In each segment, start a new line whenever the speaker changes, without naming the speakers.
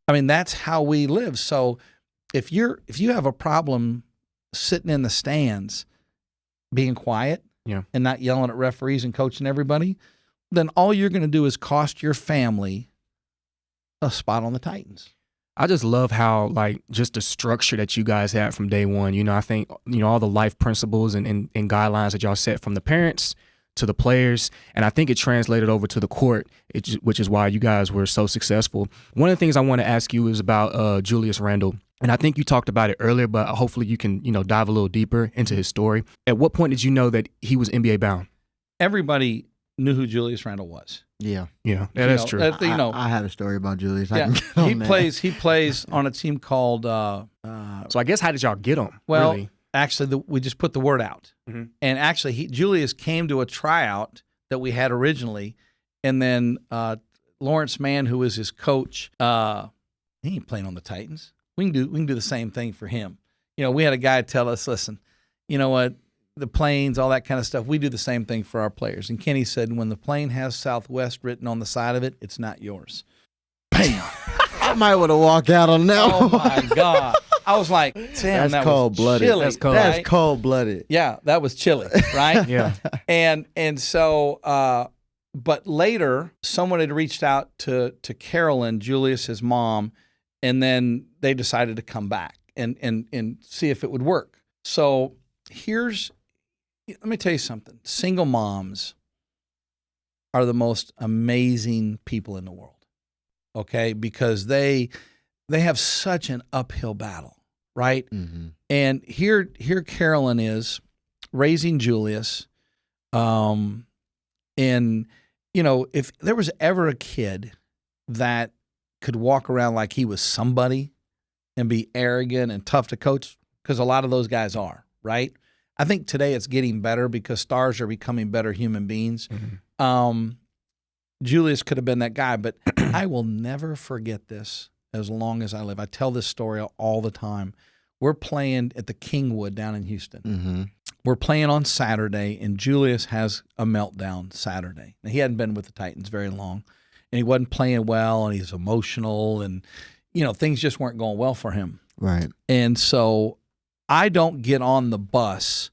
I mean, that's how we live. So if you have a problem sitting in the stands, being quiet and not yelling at referees and coaching everybody, then all you're going to do is cost your family a spot on the Titans.
I just love how, like, just the structure that you guys had from day one. You know, I think, you know, all the life principles and guidelines that y'all set from the parents to the players, and I think it translated over to the court, which is why you guys were so successful. One of the things I want to ask you is about Julius Randle, and I think you talked about it earlier, but hopefully you can, you know, dive a little deeper into his story. At what point did you know that he was NBA bound?
Everybody knew who Julius Randle was.
Yeah, that's true.
I have a story about Julius.
He plays on a team called.
So I guess how did y'all get him?
Well,
really?
Actually, we just put the word out, and actually, Julius came to a tryout that we had originally, and then Lawrence Mann, who was his coach, he ain't playing on the Titans. We can do the same thing for him. You know, we had a guy tell us, listen, you know what? The planes, all that kind of stuff, we do the same thing for our players. And Kenny said, when the plane has Southwest written on the side of it, it's not yours. Bam!
I might want to walk out on that
Oh,
one.
my God. I was like, damn,
that's cold-blooded.
That's cold.
That's cold-blooded.
Yeah, that was chilly, right?
Yeah.
And so, but later, someone had reached out to Carolyn, Julius's mom, and then they decided to come back and see if it would work. So let me tell you something. Single moms are the most amazing people in the world, okay? Because they have such an uphill battle, right? Mm-hmm. And here Carolyn is raising Julius. And, you know, if there was ever a kid that could walk around like he was somebody and be arrogant and tough to coach, because a lot of those guys are, right? I think today it's getting better because stars are becoming better human beings. Mm-hmm. Julius could have been that guy, but I will never forget this as long as I live. I tell this story all the time. We're playing at the Kingwood down in Houston. Mm-hmm. We're playing on Saturday, and Julius has a meltdown Saturday. Now, he hadn't been with the Titans very long, and he wasn't playing well, and he's emotional, and, you know, things just weren't going well for him.
Right.
And so I don't get on the bus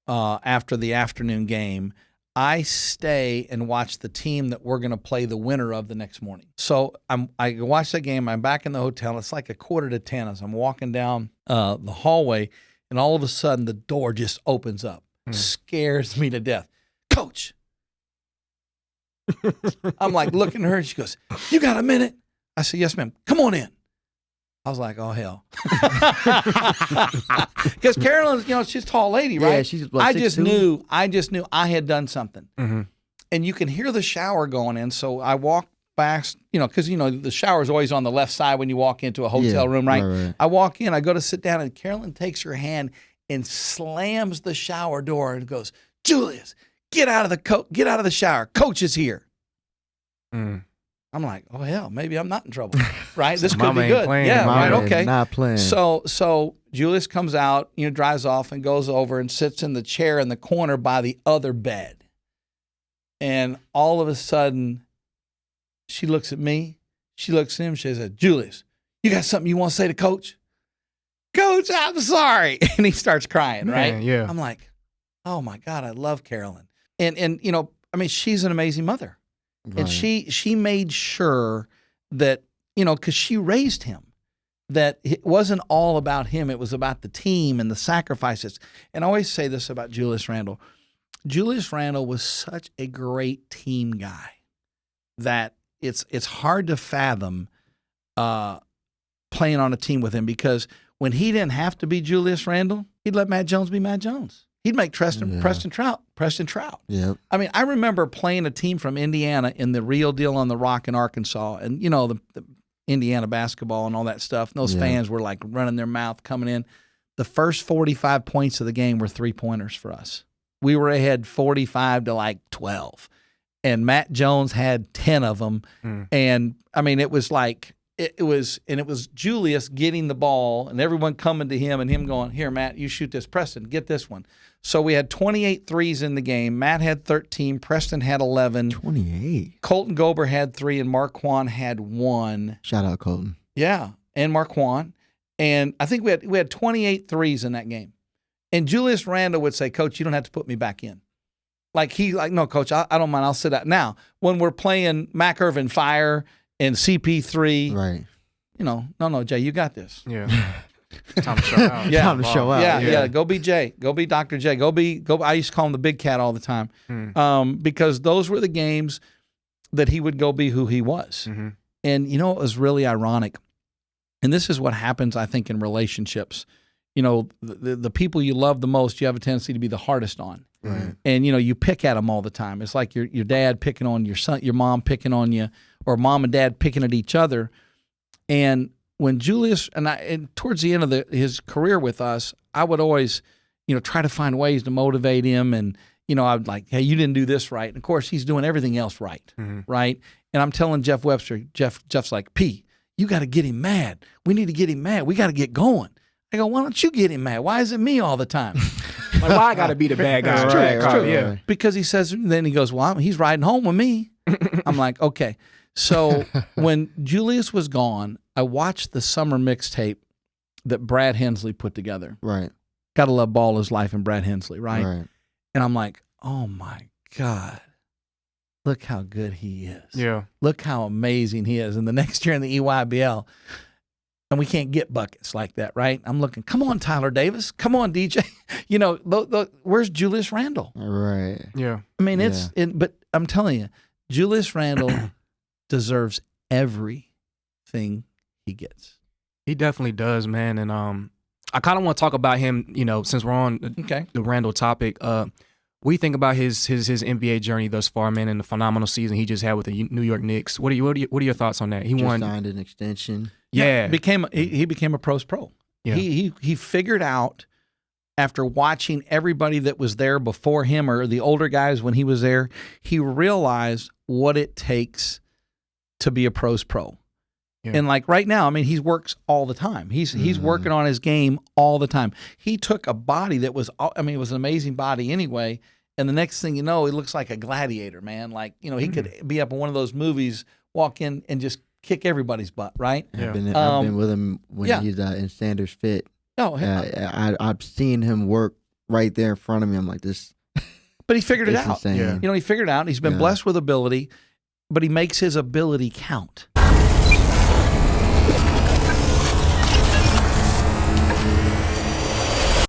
after the afternoon game. I stay and watch the team that we're going to play the winner of the next morning. So I watch that game. I'm back in the hotel. It's like 9:45 as I'm walking down the hallway, and all of a sudden the door just opens up. Scares me to death. Coach! I'm like looking at her, and she goes, "You got a minute?" I said, "Yes, ma'am. Come on in." I was like, oh, hell. Because Carolyn's, you know, she's a tall lady, right?
Yeah, she's like 6'2".
I just knew I had done something. Mm-hmm. And you can hear the shower going in. So I walk back, you know, because, you know, the shower's always on the left side when you walk into a hotel room, right? I walk in, I go to sit down, and Carolyn takes her hand and slams the shower door and goes, "Julius, get out of the shower. Coach is here." Mm. I'm like, oh, hell, maybe I'm not in trouble, right? This could be good.
Playing.
Yeah,
Mama
right, okay.
Not playing.
So Julius comes out, you know, drives off and goes over and sits in the chair in the corner by the other bed. And all of a sudden, she looks at me. She looks at him. She says, "Julius, you got something you want to say to Coach?" "Coach, I'm sorry." And he starts crying, right?
Yeah.
I'm like, oh, my God, I love Carolyn. And you know, I mean, she's an amazing mother. Right. And she made sure that, you know, because she raised him, that it wasn't all about him. It was about the team and the sacrifices. And I always say this about Julius Randle. Julius Randle was such a great team guy that it's hard to fathom playing on a team with him, because when he didn't have to be Julius Randle, he'd let Matt Jones be Matt Jones. He'd make Preston Trout.
Yep.
I mean, I remember playing a team from Indiana in the Real Deal on the Rock in Arkansas, and, you know, the Indiana basketball and all that stuff. And those fans were like running their mouth coming in. The first 45 points of the game were 3-pointers for us. We were ahead 45 to like 12, and Matt Jones had 10 of them. And I mean, it was like. It was Julius getting the ball and everyone coming to him and him going, "Here, Matt, you shoot this. Preston, get this one." So we had 28 threes in the game. Matt had 13. Preston had 11.
28.
Colton Gober had 3 and Marquand had 1.
Shout out Colton.
Yeah, and Marquand. And I think we had 28 threes in that game. And Julius Randle would say, Coach, you don't have to put me back in. No, Coach, I don't mind. I'll sit out. Now, when we're playing Mac Irvin Fire and CP3,
Right.
No, Jay, you got this.
Yeah. Time to show out.
Yeah.
Time to show out.
Yeah. Go be Jay. Go be Dr. J. Go. I used to call him the big cat all the time because those were the games that he would go be who he was.
Mm-hmm.
And, it was really ironic. And this is what happens, I think, in relationships. The people you love the most, you have a tendency to be the hardest on.
Right.
And, you pick at them all the time. It's like your dad picking on your son, your mom picking on you, or mom and dad picking at each other. And when Julius and towards the end of his career with us, I would always, try to find ways to motivate him. And, I'd like, hey, you didn't do this right. And of course, he's doing everything else right. Right. And I'm telling Jeff Webster, Jeff's like, P, you got to get him mad. We need to get him mad. We got to get going. I go, why don't you get him mad? Why is it me all the time?
Like, why I got to be the bad guy?
It's true.
Yeah.
Because he says, then he goes, well, he's riding home with me. I'm like, okay. So when Julius was gone, I watched the summer mixtape that Brad Hensley put together.
Right.
Gotta love Ball Is Life and Brad Hensley, right?
Right.
And I'm like, oh my God, look how good he is.
Yeah.
Look how amazing he is. And the next year in the EYBL, and we can't get buckets like that, right? I'm looking, come on, Tyler Davis. Come on, DJ. Where's Julius Randle?
Right.
Yeah.
I mean, but I'm telling you, Julius Randle deserves everything he gets.
He definitely does, man. And I kind of want to talk about him, since we're on the Randle topic. We think about his NBA journey thus far, man, and the phenomenal season he just had with the New York Knicks. What are your thoughts on that? He
Just
won.
signed an extension.
Yeah.
He became a pros pro.
Yeah.
He figured out after watching everybody that was there before him or the older guys when he was there, he realized what it takes to be a pros pro. Yeah. And like right now, I mean, he works all the time. He's working on his game all the time. He took a body that was, it was an amazing body anyway. And the next thing you know, he looks like a gladiator, man. Like, he could be up in one of those movies, walk in and just kick everybody's butt, right?
Yeah. I've been with him when he's in Sanders Fit.
Oh,
I've seen him work right there in front of me. I'm like, this.
But he figured it out.
Insane.
Yeah. He figured it out. He's been blessed with ability, but he makes his ability count.